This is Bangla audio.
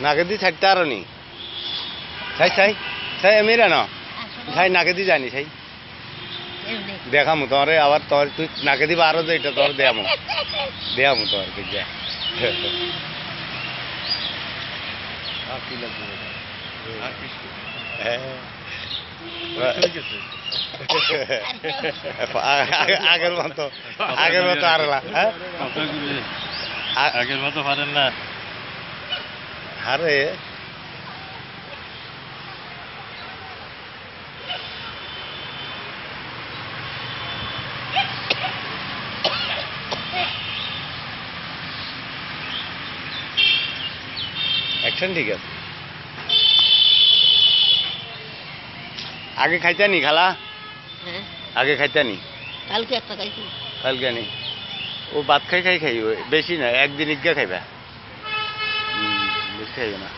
নাকে দি ছাড়তে আরো নি ছাই ছাই ছাই মেরা না ছাই নাকে দি জানি ছাই দেখামু তোরে আবার তোর তুই নাকে দিবা আরো এটা তোর দেয়ামু তোর যা আগের মতো আর আগের মতো পারেন না আরে অ্যাকশন ঠিক আছে আগে খাইতে নি খালা আগে খাইতে নি কালকে একটা খাইছি কালকে নি ও ভাত খাই ওই বেশি না একদিন ইজ্ঞা খাইবা বেশি খাইবে না